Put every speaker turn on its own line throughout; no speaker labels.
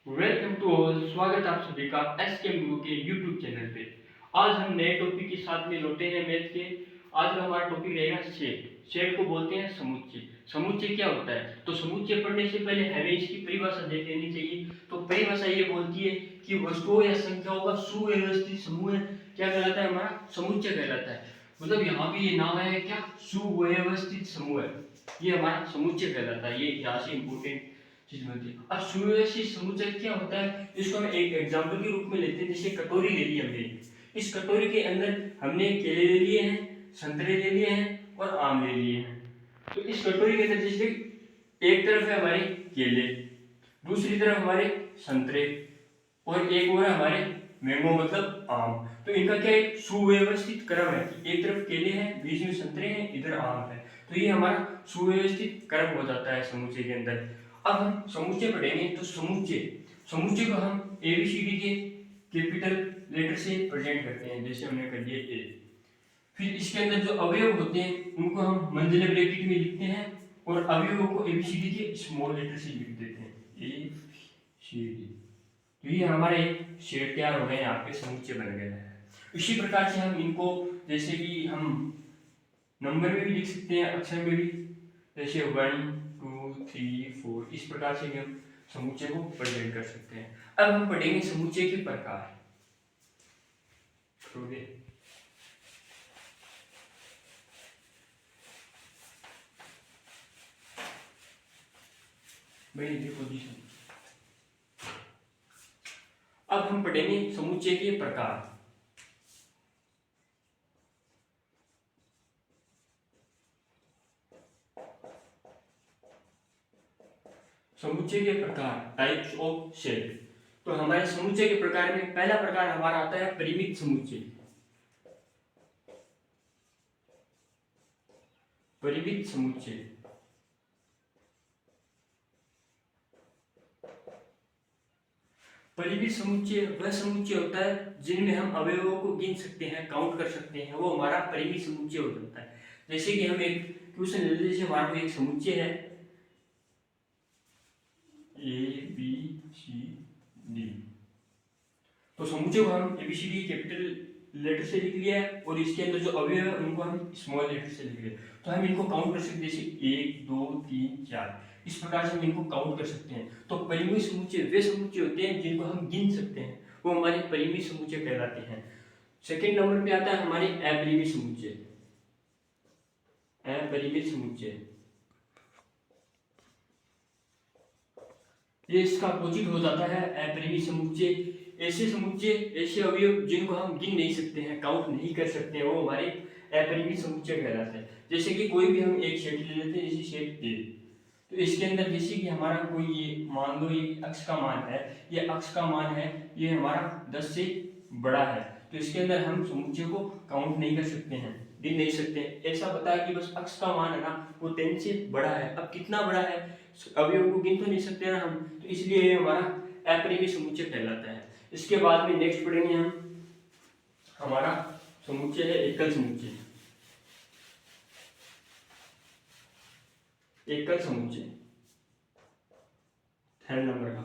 Welcome to all. स्वागत आप सभी का एस के गुरु के यूट्यूब चैनल पे। आज हम नए टॉपिक के साथ में लौटे हैं मैथ के। आज का हमारा टॉपिक रहेगा सेट। सेट को बोलते हैं समुच्चय। समुच्चय क्या होता है? तो समुच्चय पढ़ने से पहले हमें इसकी परिभाषा देख लेनी चाहिए। तो परिभाषा ये बोलती है कि वस्तुओं या संख्याओं का सुव्यवस्थित समूह क्या कहलाता है? हमारा समुच्चय कहलाता है। मतलब यहाँ पे ये नाम है क्या? सुव्यवस्थित समूह है, ये हमारा समुच्चय कहलाता है। ये यहाँ से इंपोर्टेंट चीज बनती है। अब सुव्यवस्थित समुच्चय क्या होता है, इसको हम एक एग्जांपल के रूप में लेते हैं। जैसे कटोरी ले ली हमने, इस कटोरी के अंदर हमने केले ले लिए हैं, संतरे ले लिए हैं और आम ले लिए हैं। तो इस कटोरी के अंदर जैसे एक तरफ है हमारे केले, दूसरी तरफ हमारे संतरे और एक और है हमारे मैंगो मतलब आम। तो इनका क्या एक सुव्यवस्थित क्रम है कि एक तरफ केले हैं, बीच में संतरे हैं, इधर आम है। तो ये हमारा सुव्यवस्थित क्रम हो जाता है समुच्चय के अंदर। अब हम समुच्चय पढ़ेंगे तो समुच्चय को हम एबीसीडी के कैपिटल लेटर से प्रेजेंट करते हैं, जैसे हमने कर दिया ए। फिर इसके अंदर जो अवयव होते हैं उनको हम मंझले ब्रैकेट में लिखते हैं और अवयवों को एबीसीडी के स्मॉल लेटर से लिख देते हैं, ए सी डी। तो ये हमारे शेड तैयार हो गए, यहाँ पे समुच्चय बन गया है। इसी प्रकार से हम इनको जैसे कि हम नंबर में भी लिख सकते हैं, अक्षर में भी, जैसे 1 2 3 4, इस प्रकार से भी हम समुच्चय को प्रेजेंट कर सकते हैं। अब हम पढ़ेंगे समुच्चय के प्रकार। पोजीशन। अब हम पढ़ेंगे समुच्चय के प्रकार। समुच्चय के प्रकार, टाइप्स ऑफ सेट। तो हमारे समुच्चय के प्रकार में पहला प्रकार हमारा आता है परिमित समुच्चय। परिमित समुच्चय परिमित समुच्चय वह समुच्चय होता है जिनमें हम अवयवों को गिन सकते हैं, काउंट कर सकते हैं, वो हमारा परिमित समुच्चय हो जाता है। जैसे कि हम एक क्वेश्चन ले लीजिए, हमारा एक समुच्चय है ए बी सी डी। तो समुच्चय को हम एबीसीडी कैपिटल लेटर से लिख लिया है और इसके अंदर जो अवयव है उनको हम स्मॉल लेटर से लिख लिया। तो हम इनको काउंट कर सकते हैं, जैसे 1 2 3 4, इस प्रकार से हम इनको काउंट कर सकते हैं। तो परिमित समुच्चय वे समुच्चय होते हैं जिनको हम गिन सकते हैं, वो हमारे परिमित समुच्चय कहलाते हैं। सेकंड नंबर पे आता है हमारे अपरिमित समुच्चय। अपरिमित समुच्चय ये इसका अपोजिट हो जाता है अपरिमित समुच्चय। ऐसे समुच्चय, ऐसे अवयव जिनको हम गिन नहीं सकते हैं, काउंट नहीं कर सकते हैं, वो हमारे अपरिमित समुच्चय कहलाते हैं। जैसे कि कोई भी हम एक सेट ले लेते हैं, जैसे सेट ए। तो इसके अंदर जैसे कि हमारा कोई ये मान लो ये अक्ष का मान है, ये अक्ष का मान है, ये हमारा 10 से बड़ा है। तो इसके अंदर हम समुच्चय को काउंट नहीं कर सकते हैं, गिन नहीं सकते हैं। ऐसा बताया कि बस अक्ष का मान है ना वो 10 से बड़ा है। अब कितना बड़ा है, अवयव को गिन तो नहीं सकते ना हम, तो इसलिए ये हमारा अपरिमित समुच्चय कहलाता है। इसके बाद में नेक्स्ट पढ़ेंगे हम, हमारा समुच्चय है एकल समुच्चय। एकल समुच्चय थर्ड नंबर का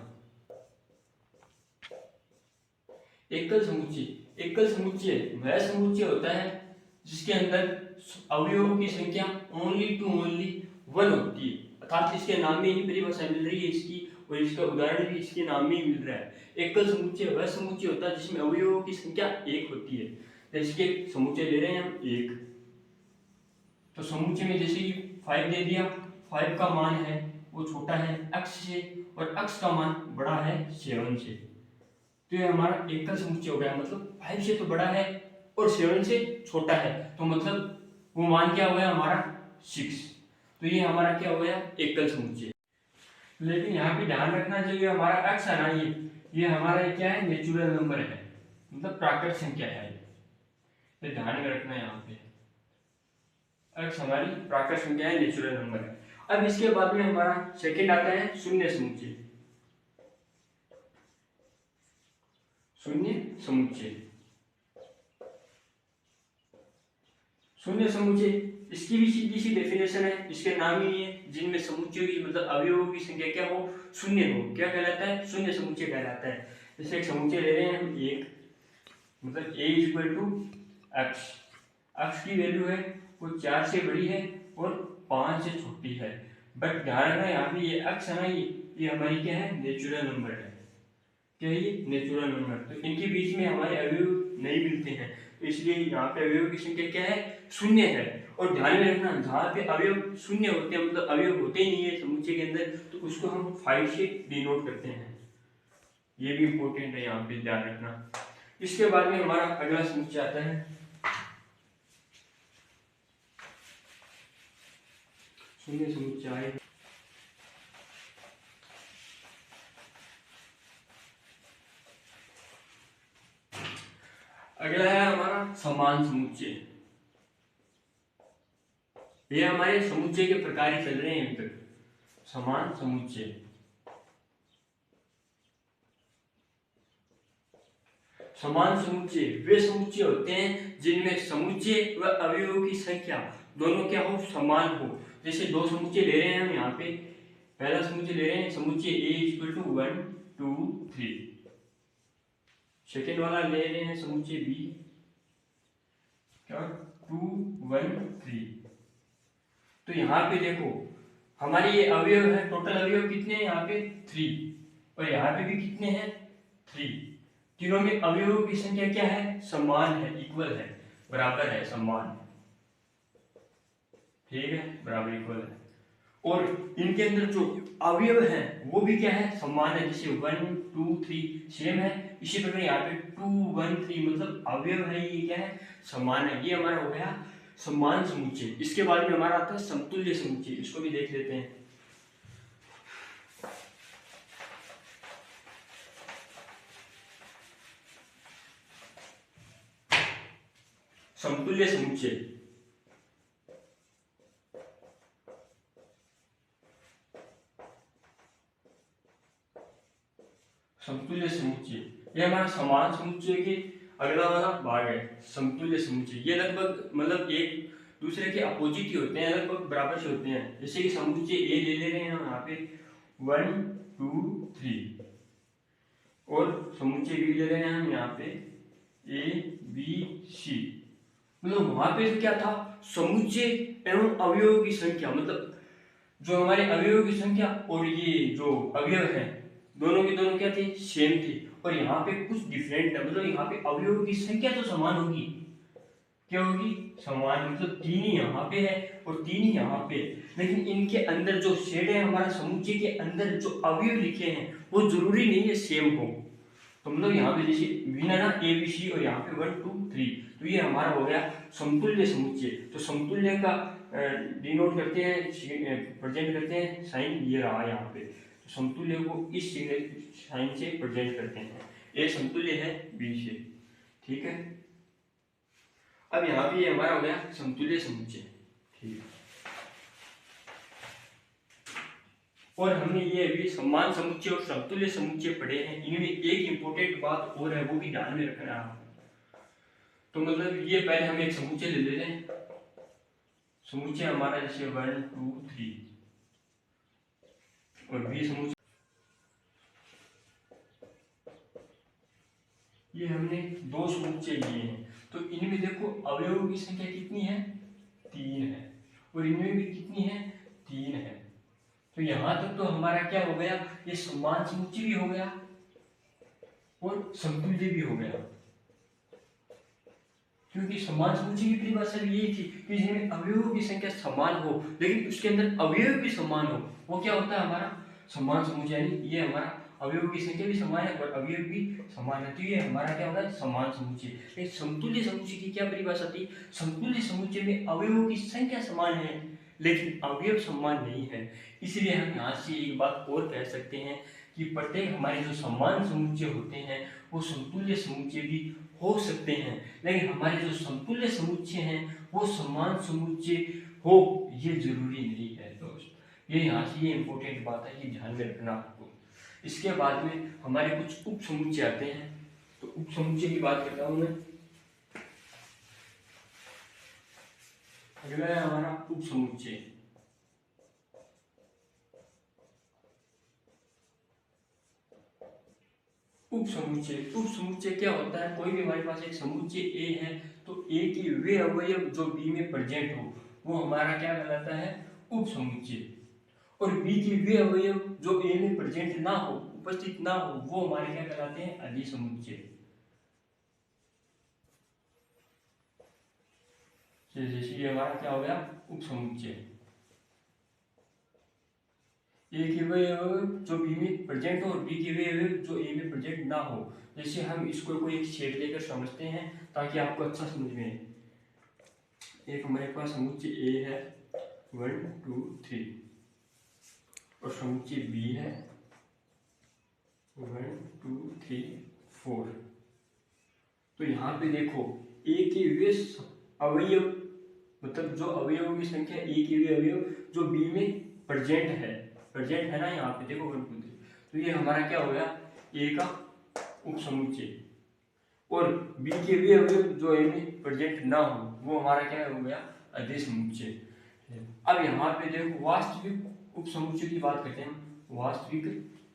एकल समुच्चय। एकल समुच्चय वह समुच्चय होता है जिसके अंदर अवयवों की संख्या ओनली टू ओनली 1 होती है, अर्थात इसके नाम में ही परिभाषा मिल रही है इसकी, और इसका उदाहरण भी इसके नाम में ही मिल रहा है। एकल समुच्चय वह समुच्चय होता है जिसमें अवयवों की संख्या 1 होती है। जैसे कि समुच्चय ले रहे हैं हम 1, तो समुच्चय में जैसे कि 5 दे दिया, 5 का मान है वो छोटा है x से और x का मान बड़ा है 7 से। तो ये हमारा एकल समुच्चय हो गया, मतलब 5 से तो बड़ा है और 7 से छोटा है, तो मतलब वो मान क्या हो गया हमारा 6। तो ये हमारा क्या हो गया एकल समुच्चय। लेकिन यहाँ पे ध्यान रखना चाहिए, हमारा x है ना, ये हमारा क्या है, नेचुरल नंबर है, मतलब प्राकृत संख्या है। ये ध्यान में रखना है, यहाँ पे x हमारी प्राकृत संख्या है, नेचुरल नंबर है। अब इसके बाद में हमारा सेकंड आता है शून्य समुच्चय। शून्य समुच्चय शून्य समुच्चय, इसकी भी सीधी सी डेफिनेशन है, इसके नाम ही है जिनमें समुच्चयों की मतलब अवयवों की संख्या क्या हो, शून्य हो, क्या कहलाता है, शून्य समुच्चय कहलाता है। जैसे एक समुच्चय ले रहे हैं हम एक, मतलब a equal to X, X की वैल्यू है वो 4 से बड़ी है और 5 से छोटी है, बट ध्यान रखना यहाँ पे ये एक्स है ना, ये हमारी क्या है, नेचुरल नंबर है, क्या है ये, नेचुरल नंबर। तो इनके बीच में हमारे अवयव नहीं मिलते हैं, तो इसलिए यहाँ पे अवयव की संख्या क्या है, शून्य है। और ध्यान में रखना जहाँ पे अवयव शून्य होते हैं, मतलब अवयव होते ही नहीं है समुच्चय के अंदर, तो उसको हम 5 से डिनोट करते हैं, ये भी इंपॉर्टेंट है, यहाँ पे ध्यान रखना। इसके बाद में हमारा अगला समुच्चय आता है शून्य समुच्चय। अगला है हमारा समान समुच्चय। ये हमारे समुच्चय के प्रकार चल रहे हैं अभी तक। समान समुच्चय, समान समुच्चय वे समुच्चय होते हैं जिनमें समुच्चय व अवयवों की संख्या दोनों क्या हो, समान हो। जैसे दो समुच्चय ले रहे हैं हम यहाँ पे, पहला समुच्चय ले रहे हैं समुच्चय a इक्वल टू 1 2 3, सेकेंड वाला ले रहे हैं समुच्चय b क्या 2 1 3। तो यहाँ पे देखो हमारे ये अवयव है, टोटल अवयव कितने हैं यहाँ पे 3, और यहाँ पे भी कितने हैं 3, तीनों में अवयवों की संख्या क्या है, समान है, इक्वल है, बराबर है, समान, ठीक है, बराबर इक्वल है। और इनके अंदर जो अवयव हैं वो भी क्या है, समान है, जैसे 1 2 3 सेम है, इसी प्रकार यहाँ पे 2 1 3 मतलब अवयव है, ये क्या है, समान है। ये हमारा हो गया समान समुच्चय। इसके बाद में हमारा आता है समतुल्य समुच्चय, इसको भी देख लेते हैं। समतुल्य समुच्चय, समतुल्य समुच्चय ये हमारा समान समुच्चय के अगला वाला भाग है। समतुल्य समुच्चय ये लगभग मतलब एक दूसरे के अपोजिट ही होते हैं, लगभग बराबर से होते हैं। जैसे कि समुच्चय ए ले रहे हैं हम यहाँ पे 1 2 3, और समुच्चय बी ले रहे हैं हम यहाँ पे ए बी सी। मतलब वहां पे क्या था, समुच्चय एवं अवयवों की संख्या, मतलब जो हमारे अवयवों की संख्या और ये जो अवयव है दोनों के दोनों क्या थे, सेम थे। और यहाँ पे कुछ डिफरेंट है, मतलब यहाँ पे अवयवों की संख्या तो समान होगी, क्या होगी, समान, मतलब 3 ही यहाँ पे है और 3 ही यहाँ पे, लेकिन इनके अंदर जो शेड है, हमारा समुच्चय के अंदर जो अवयव लिखे हैं वो जरूरी नहीं है सेम हो। तो मतलब यहाँ पे जैसे भिन्न है ना ए बी सी, और यहाँ पे 1 2 3, तो ये हमारा हो गया समतुल्य समुच्चय। तो समतुल्य का डिनोट करते हैं, प्रेजेंट करते हैं, साइन ये रहा यहाँ पे, तो समतुल्य को इस साइन से प्रेजेंट करते हैं। ए समतुल्य है बी से, ठीक है। अब यहाँ पे हमारा हो गया समतुल्य समुच्चय, ठीक है। और हमने ये अभी समान समुच्चय और समतुल्य समुच्चय पढ़े हैं, इनमें एक इंपॉर्टेंट बात और है, वो भी ध्यान में रखना है। तो मतलब ये पहले हम एक समुच्चय ले लेते हैं, समुच्चय हमारा जैसे 1 2 3, और बी समुच्चय, ये हमने दो समुच्चय लिए हैं। तो इनमें देखो अवयवों की संख्या कितनी है, 3 है, और इनमें भी कितनी है, 3 है। तो यहां तक तो हमारा क्या हो गया, ये समान समुच्चय भी हो गया और समतुल्य भी हो गया, क्योंकि समान समुच्चय की परिभाषा यही थी कि जिसमें अवयवों की संख्या समान हो लेकिन उसके अंदर अवयव भी समान हो, वो क्या होता है हमारा समान समुच्चय। यानी ये हमारा अवयवों की संख्या भी समान है और अवयव भी समान है, तो ये हमारा क्या होगा, समान समुच्चय। लेकिन समतुल्य समुच्चय की क्या परिभाषा थी, समतुल्य समुच्चय में अवयवों की संख्या समान है लेकिन अवयव समान नहीं है। इसलिए हम यहाँ से एक बात और कह सकते हैं कि प्रत्येक हमारे जो समान समुच्चय होते हैं वो समतुल्य समुच्चय भी हो सकते हैं, लेकिन हमारे जो समतुल्य समुच्चय हैं वो समान समुच्चय हो ये जरूरी नहीं है दोस्त। ये यहाँ से ये इंपॉर्टेंट बात है कि ध्यान में रखना आपको। इसके बाद में हमारे कुछ उप समुच्चय आते हैं, तो उप समुच्चय की बात करता हूँ मैं। अगला है हमारा उपसमुच्चय। उपसमुच्चय क्या होता है? कोई भी हमारे पास एक समुच्चय ए है तो ए के वे अवयव जो बी में प्रेजेंट हो वो हमारा क्या कहलाता है? उपसमुच्चय। और बी के वे अवयव जो ए में प्रेजेंट ना हो, उपस्थित ना हो, वो हमारे क्या कहलाते हैं? अधिसमुच्चय। जैसे ये हमारा क्या हो गया? उपसमुच्चय। ए के वे अवयव जो बी में प्रेजेंट हो और बी के वे अवयव जो ए में प्रेजेंट ना हो। जैसे हम इसको कोई एक सेट लेकर समझते हैं ताकि आपको अच्छा समझ में आए। एक हमारे पास समुच्चय ए है 1 2 3 और समुच्चय बी है 1 2 3 4। तो यहाँ पे देखो ए के वे अवयव, मतलब जो अवयवों की संख्या ए के वे अवयव जो बी में प्रेजेंट है ना, यहाँ पे देखो 1 2 3। तो ये हमारा क्या हो गया? ए का उपसमुच्चय। और बी के वे अवयव जो ए में प्रेजेंट ना हो वो हमारा क्या हो गया? अधिसमुच्चय। अब यहाँ पे देखो वास्तविक उपसमुच्चय की बात करते हैं। वास्तविक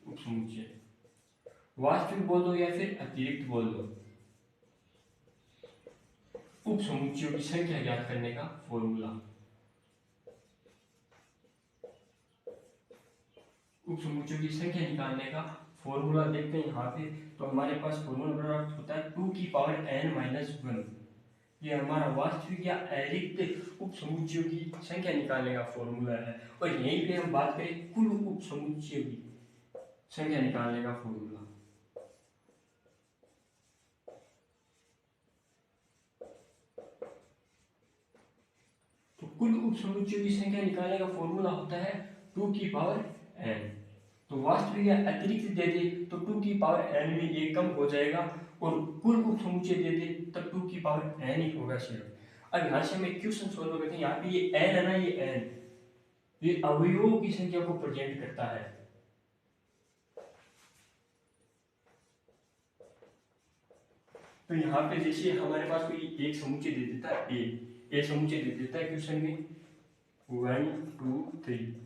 उपसमुच्चय, वास्तविक बोल दो या फिर अतिरिक्त बोल दो। उपसमुच्चयों की संख्या ज्ञात करने का फॉर्मूला। उपसमुच्चयों की संख्या निकालने का फॉर्मूला देखते हैं यहाँ पे। तो हमारे पास फॉर्मूला प्राप्त होता है 2 की पावर n-1। ये हमारा वास्तविक या अतिरिक्त उपसमुच्चयों की संख्या निकालने का फॉर्मूला है। और यहीं पे हम बात करें कुल उपसमुच्चयों की संख्या निकालने का फॉर्मूला। तो कुल उपसमुच्चयों की संख्या निकालने का फॉर्मूला होता है 2 की पावर n। तो वास्तविक या अतिरिक्त दे दे तो 2 की पावर n में ये कम हो जाएगा और कुल उपसमुच्चय दे दे तब 2 की पावर n ही होगा सिर्फ। अब यहाँ से हम एक क्वेश्चन सोल्व करते हैं। यहाँ पे ये n है ना, ये n ये अवयवों की संख्या को प्रेजेंट करता है। तो यहाँ पे जैसे हमारे पास कोई एक समुच्चय दे देता है ए समुच्चय दे देता है क्वेश्चन में 1 2 3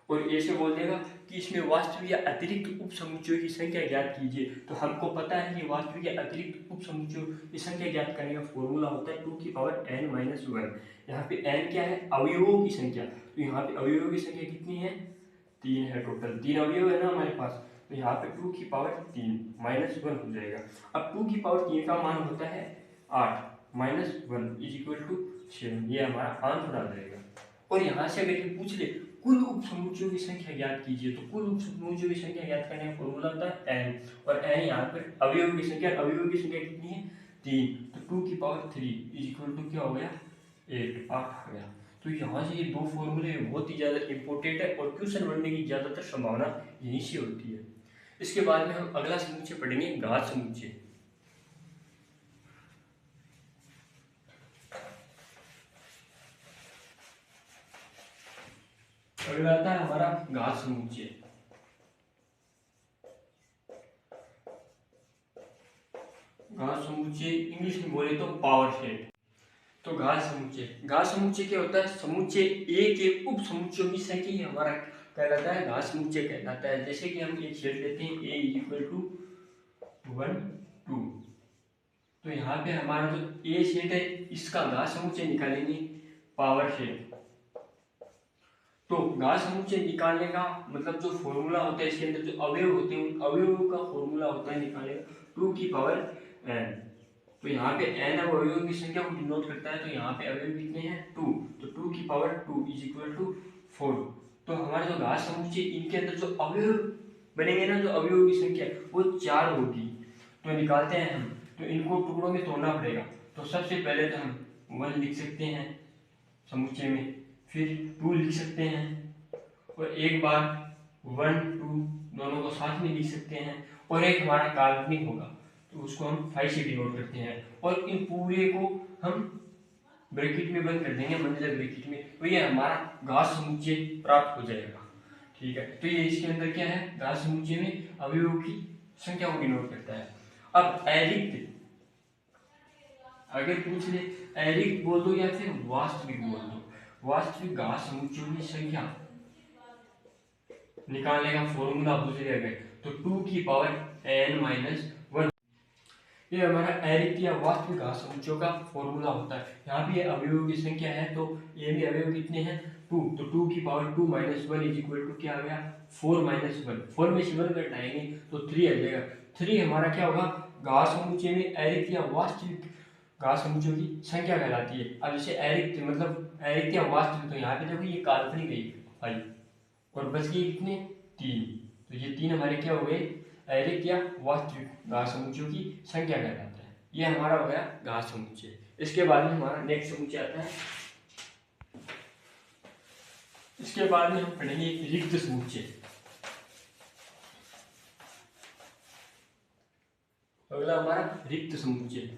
और ऐसे बोल देगा कि इसमें वास्तविक या अतिरिक्त उपसमुच्चयों की संख्या ज्ञात कीजिए। तो हमको पता है कि वास्तविक या अतिरिक्त उपसमुच्चयों की संख्या ज्ञात करने का फॉर्मूला होता है 2 की पावर n-1। यहाँ पे n क्या है? अवयवों की संख्या। तो यहाँ पे अवयवों की संख्या कितनी है? 3 है। टोटल 3 अवयव है ना हमारे पास। तो यहाँ पे 2 की पावर 3 -1 हो जाएगा। अब 2 की पावर 3 का मान होता है 8 -1 = 7। ये हमारा आंसर आ जाएगा। और यहाँ से अगर ये पूछ ले कुल उपसमुच्चयों की संख्या ज्ञात कीजिए तो कुल उपसमुच्चयों की संख्या ज्ञात करने का फॉर्मूला होता है n। और n यहाँ पर अवयवों की संख्या कितनी है? 3। तो 2 की पावर 3 = क्या हो गया? 8 आ गया। तो यहाँ से ये दो फॉर्मूले बहुत ही ज़्यादा इंपॉर्टेंट है और क्वेश्चन बनने की ज़्यादातर संभावना यहीं से होती है। इसके बाद में हम अगला समुच्चय पढ़ेंगे घात समुच्चय। अगला आता है हमारा घात समुच्चय। घात समुच्चय इंग्लिश में बोले तो पावर सेट। तो घात समुच्चय क्या होता है? समुच्चय ए के उप समुच्चयों की संख्या ही हमारा कहलाता है घात समुच्चय कहलाता है। जैसे कि हम एक सेट लेते हैं a = 1 2। तो यहाँ पे हमारा जो ए सेट है इसका घात समुच्चय निकालेंगे पावर सेट। तो घात समुच्चय निकालने का मतलब जो फॉर्मूला होता है इसके अंदर जो अवयव होते हैं उन अवयवों का फॉर्मूला होता है निकालने का 2 की पावर n। तो यहाँ पे n अवयवों की संख्या को डिनोट करता है। तो यहाँ पे अवयव कितने हैं? 2। तो 2 की पावर 2 = 4। तो हमारे जो घात समुच्चय इनके अंदर जो अवयव बनेंगे ना, जो अवयवों की संख्या वो 4 होगी। तो निकालते हैं हम। तो इनको टुकड़ों में तोड़ना पड़ेगा। तो सबसे पहले तो हम 1 लिख सकते हैं समुच्चय में, फिर 2 लिख सकते हैं और एक बार 1 2 दोनों को साथ में लिख सकते हैं और एक हमारा काल्पनिक होगा तो उसको हम 5 से डिनोट करते हैं और इन पूरे को हम ब्रैकेट में बंद कर देंगे, मंझले ब्रैकेट में। तो ये हमारा घात समुच्चय प्राप्त हो जाएगा। ठीक है। तो ये इसके अंदर क्या है? घात समुच्चय में अवयवों की संख्या को डिनोट करता है। अब अरिक्त अगर पूछ ले अरिक्त बोल दो या फिर वास्तविक बोल दो। वास्तविक घात समुच्चयों की संख्या निकालने का फॉर्मूला पूछ लिया गया, तो 2 की पावर n माइनस 1, ये हमारा अरिक्त या वास्तविक घात समुच्चयों का फॉर्मूला होता है। यहाँ पे अवयवों की संख्या है, तो ये भी अवयव कितने हैं 2, तो 2 की power 2 minus 1 is equal to क्या आ गया 4 माइनस 1, 4 में से 1 घटाएंगे तो 3 आ जाएगा। 3 हमारा क्या होगा घात समुच्चय में अरिक्त या वास्तविक घात समुच्चयों की संख्या कहलाती है। अब जैसे अरिक्त मतलब अरिक्त या वास्तविक, तो यहाँ पे देखो ये काल्पनिक है भाई, और बच गए कितने 3, तो ये 3 हमारे क्या हो गए अरिक्त या वास्तविक घात समुच्चयों की संख्या कहलाता है। ये हमारा हो गया घात समुच्चय। इसके बाद में हमारा नेक्स्ट समुच्चय आता है, इसके बाद में हम पढ़ेंगे रिक्त समुच्चय। अगला हमारा रिक्त समुच्चय।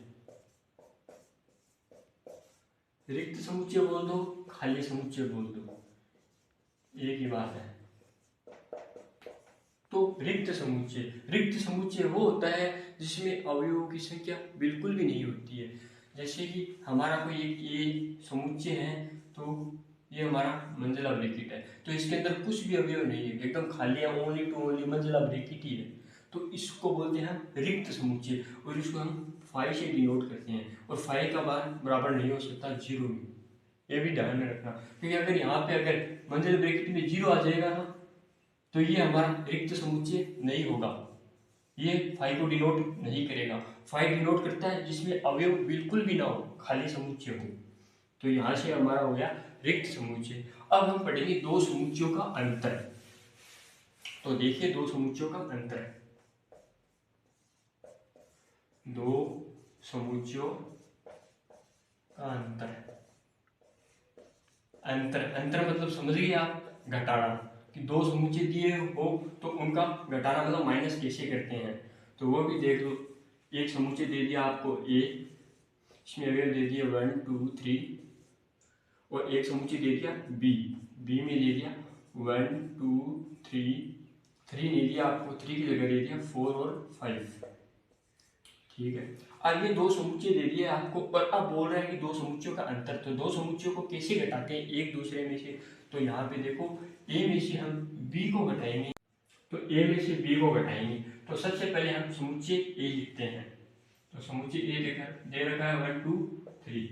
रिक्त समुच्चय बोल दो, खाली समुच्चय बोल दो, एक ही बात है। तो रिक्त समुच्चय वो होता है जिसमें अवयवों की संख्या बिल्कुल भी नहीं होती है। जैसे कि हमारा कोई एक ये समुच्चय है, तो ये हमारा मंजिला ब्रैकेट है, तो इसके अंदर कुछ भी अवयव नहीं है, एकदम खाली है, ओनली टू ओनली मंजिला ब्रैकेट ही है, तो इसको बोलते हैं हम रिक्त समुच्चय, और इसको हम फाई से डिनोट करते हैं, और फाई का मान बराबर नहीं हो सकता 0 में, ये भी ध्यान में रखना, क्योंकि अगर यहाँ पे अगर मंजिला ब्रैकेट में 0 आ जाएगा ना, तो ये हमारा रिक्त समुच्चय नहीं होगा, ये फाई को डिनोट नहीं करेगा। फाई डिनोट करता है जिसमें अवयव बिल्कुल भी ना हो, खाली समुच्चय हो, तो यहाँ से हमारा हो गया रिक्त समुच्चय। अब हम पढ़ेंगे दो समुच्चयों का अंतर। तो देखिए दो समुच्चयों का अंतर, दो समुच्चयों का अंतर, अंतर मतलब समझ गए आप, घटाना, कि दो समुच्चय दिए हो तो उनका घटाना मतलब माइनस कैसे करते हैं, तो वो भी देख लो। एक समुच्चय दे दिया आपको ए, इसमें अवयव दे दिया 1 2 3, और एक समुच्चय दे दिया बी, बी में दे दिया 1 2 3, 3 नहीं दिया आपको, 3 की जगह दे दिया 4 और 5, ठीक है। अब ये दो समुच्चय दे दिए आपको, और अब बोल रहे हैं कि दो समुच्चयों का अंतर, तो दो समुच्चयों को कैसे घटाते हैं एक दूसरे में से, तो यहाँ पे देखो ए में से हम बी को घटाएंगे, तो ए में से बी को घटाएंगे, तो सबसे पहले हम समुच्चय ए लिखते हैं, तो समुच्चय ए दे रखा है 1 2 3,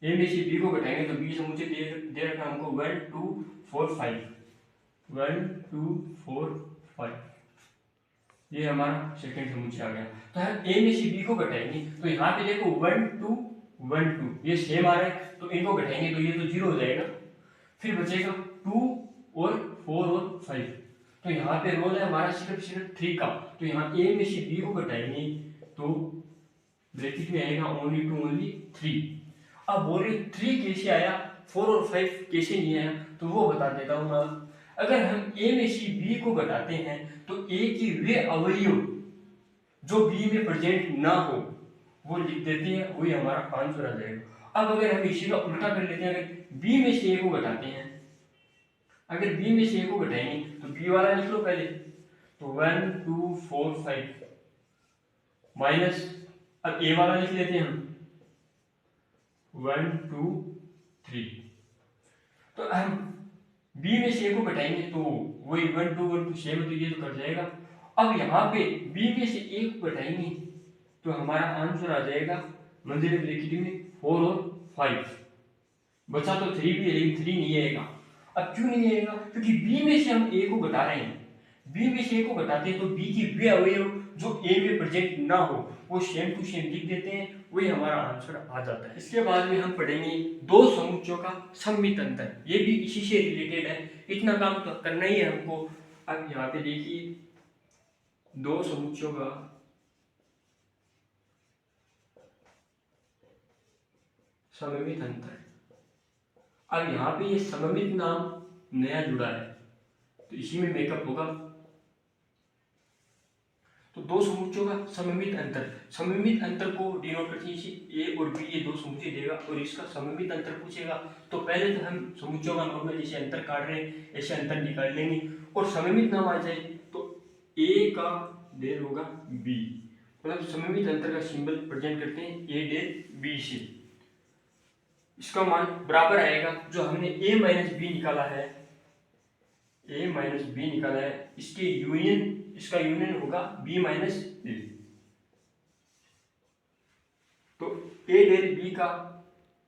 ए में से बी को घटाएंगे तो बी समुच्चय दे रखा है हमको 1 2 4 5, 1 2 4 5, ये हमारा सेकंड समुच्चय आ गया। तो हम ए में से बी को घटाएंगे, तो यहाँ पे देखो 1 2 1 2, ये सेम आ रहा है, तो इनको घटाएंगे तो ये तो 0 हो जाएगा, फिर बचेगा 2 और 4 और 5, तो यहाँ पे रोल है हमारा सिर्फ 3 का, तो यहाँ ए में से बी को घटाएंगे तो ब्रैकेट में आएगा ओनली टू ओनली 3। अब बोल रहे 3 कैसे आया, 4 और 5 कैसे नहीं आया, तो वो बता देता हूँ मैं। अगर हम ए में से बी को घटाते हैं तो ए की वे अवयव जो बी में प्रेजेंट ना हो वो लिख देते हैं, वही हमारा आंसर आ जाएगा। अब अगर हम इसी का उल्टा कर लेते हैं, अगर बी में से ए को घटाते हैं, अगर बी में से ए को घटाएंगे तो बी वाला लिख लो पहले, तो 1 2 4 5 माइनस, अब ए वाला लिख लेते हैं हम 1 2 3, तो हम बी में से ए को घटाएंगे तो वही 1 2 1 2 सेम, तो ये तो कर जाएगा। अब यहाँ पे बी में से ए को घटाएंगे तो हमारा आंसर आ जाएगा मंजिला ब्रैकेट में 4 और 5, बचा तो 3 भी है लेकिन 3 नहीं आएगा। अब क्यों नहीं आएगा, क्योंकि बी में से हम ए को घटा रहे हैं, बी में से ए को घटाते हैं तो बी की वे अवयव जो ए में प्रेजेंट ना हो वो सेम टू सेम लिख देते हैं, वही हमारा आंसर आ जाता है। इसके बाद में हम पढ़ेंगे दो समुच्चयों का सममित अंतर, ये भी इसी से रिलेटेड है, इतना काम तो करना ही है हमको। अब यहाँ पे देखिए दो समुच्चयों का सममित अंतर। अब यहाँ पे ये सममित नाम नया जुड़ा है तो इसी में मेकअप होगा। तो दो समुच्चयों का सममित अंतर को डिनोट करते हैं, ए और बी, ये दो समुच्चय देगा और इसका सममित अंतर पूछेगा, तो पहले तो हम समुच्चयों का नॉर्मल जैसे अंतर काट रहे हैं ऐसे अंतर निकाल लेंगे, और सममित नाम आ जाए तो ए का डेल होगा बी, मतलब सममित अंतर का सिंबल प्रेजेंट करते हैं ए डेल बी से। इसका मान बराबर आएगा जो हमने a माइनस बी निकाला है, a माइनस बी निकाला है, इसके यूनियन, इसका यूनियन होगा b माइनस ए। तो a डेल b का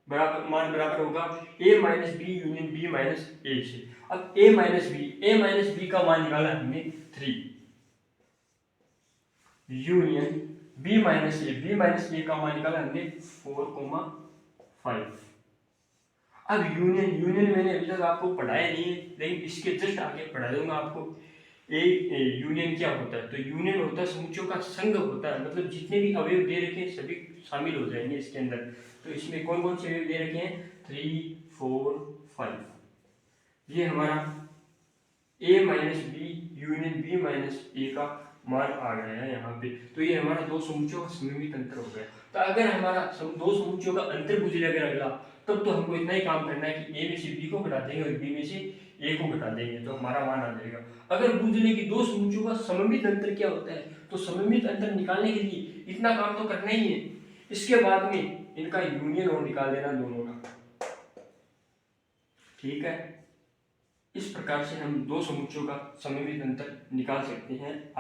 बराबर मान बराबर होगा a minus B union b minus A से। अब a माइनस बी का मान निकाला हमने 3 यूनियन b माइनस ए का मान निकाला हमने 4,5। अब यूनियन मैंने अभी तक आपको पढ़ाया नहीं है, लेकिन इसके जस्ट आगे पढ़ा दूंगा आपको। यूनियन क्या होता है? तो यूनियन होता है समुच्चयों का संघ होता है, मतलब जितने भी अवयव दे रखे हैं सभी शामिल हो जाएंगे इसके अंदर। तो इसमें कौन कौन से अवयव दे रखे हैं? 3, 4, 5। ये हमारा a minus B union b minus A का मान आ गया है यहाँ पे। तो ये हमारा दो समुच्चयों का सममित अंतर हो गया। तो अगर हमारा दो समुच्चयों का अंतर पूछ लिया अगर अगला, तब तो हमको इतना ही काम करना है कि a में से b को घटा देंगे और b में से a को घटा देंगे, तो हमारा मान आ जाएगा। अगर पूछ ले कि दो समुच्चयों का सममित अंतर क्या होता है, तो सममित अंतर निकालने के लिए इतना काम तो करना ही है, इसके बाद में इनका यूनियन और निकाल देना दोनों का। ठीक है, इस प्रकार से हम दो समुच्चयों का सममित अंतर निकाल सकते हैं।